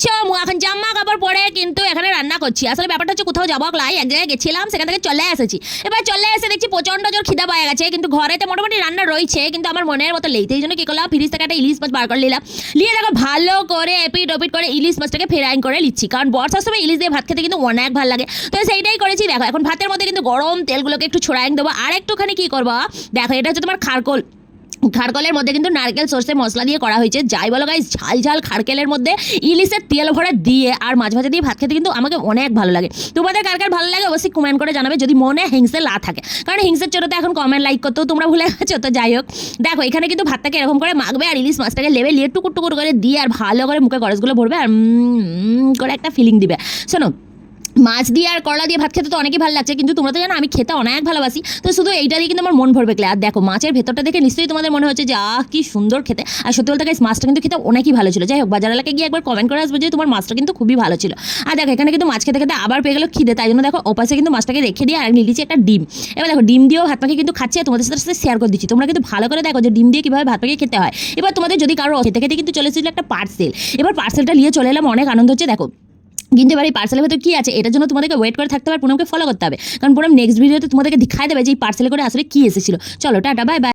দেখছো এখন জামা কাপড় পরে কিন্তু এখানে রান্না করছি। আসলে ব্যাপারটা হচ্ছে কোথাও যাবো লাই, এক জায়গায় গেছিলাম, সেখান থেকে চলে এসেছি। এবার চলে এসে দেখছি প্রচন্ড জোর খিদা পাওয়া গেছে, কিন্তু ঘরেতে মোটামুটি রান্না রয়েছে, কিন্তু আমার মনের মতো লেইতে, এই জন্য কি করলাম, ফ্রিজ থেকে একটা ইলিশ মাছ বার করে নিলাম। নিয়ে দেখো ভালো করে এপিট ওপিট করে ইলিশ মাছটাকে ফ্রাই করে নিচ্ছি, কারণ বর্ষার সময় ইলিশ দিয়ে ভাত খেতে কিন্তু অনেক ভালো লাগে। তো সেইটাই করেছি। দেখো এখন ভাতের মধ্যে কিন্তু গরম তেলগুলোকে একটু ছড়াই দেবো, আর একটুখানি কি করবো দেখো, এটা হচ্ছে তোমার খারকলের মধ্যে কিন্তু নারকেল সর্ষে মশলা দিয়ে করা হয়েছে। যাই বলো গাইস, ঝাল ঝাল খারকেলের মধ্যে ইলিশের তেল ভরা দিয়ে আর মাছ ভাজা দিয়ে ভাত খেতে কিন্তু আমাকে অনেক ভালো লাগে। তোমাদের কার কার ভালো লাগে অবশ্যই কমেন্ট করে জানাবে, যদি মনে হিংসে না থাকে, কারণ হিংসের চোটে এখন কমেন্ট লাইক করতেও তোমরা ভুলে গেছো। তো যাই হোক, দেখো এখানে কিন্তু ভাতটাকে এরকম করে মাখবে আর ইলিশ মাছটাকে লেবে নিয়ে টুকুর টুকুর করে দিয়ে আর ভালো করে মুখে গরজগুলো ভরবে আর করে একটা ফিলিং দিবে। শোনো, মাছ দিয়ে আর করলা দিয়ে ভাত খেতে তো অনেকই ভালো লাগছে, কিন্তু তোমরা তো জানো আমি খেতে অনেক ভালোবাসি। তো শুধু এইটা দিয়ে কিন্তু আমার মন ভরবে। আর দেখো মাছের ভেতরটা দেখে নিশ্চয়ই তোমাদের মনে হচ্ছে যে কি সুন্দর খেতে। আর সত্যি বলতে গেছে মাছটা কিন্তু খেতে অনেকই ভালো ছিল। যাই হোক, বাজার এলাকায় গিয়ে একবার কমেন্ট করে আসবে যে তোমার মাছটা কিন্তু খুবই ভালো ছিল। আর দেখো এখানে কিন্তু মাছ খেতে খেতে আবার পেয়ে গেলো খিদে, তাই জন্য দেখো ওপাশে কিন্তু মাছটাকে রেখে দিয়ে আর নিয়ে দিচ্ছি একটা ডিম। এবার দেখো ডিম দিয়েও ভাত পাখি কিন্তু খাচ্ছি আর তোমাদের সাথে শেয়ার করে দিচ্ছি। তোমরা কিন্তু ভালো করে দেখো যে ডিম দিয়ে কীভাবে ভাত পাখি খেতে হয়। এবার তোমাদের যদি কারো খেতে খেতে কিন্তু চলে এসেছিল একটা পার্সেল, এবার পার্সেলটা নিয়ে চলে এলাম, অনেক আনন্দ হচ্ছে। দেখো কিন্তু এবার এই পার্সেলের ভেতর কী আছে এটার জন্য তোমাদেরকে ওয়েট করে থাকতে হবে, পুনমকে ফলো করতে হবে, কারণ পুনম নেক্সট ভিডিওতে তোমাদেরকে দেখাই দেবে যে এই পার্সেলে করে আসলে কী এসেছিল। চলো টাটা, বাই বাই।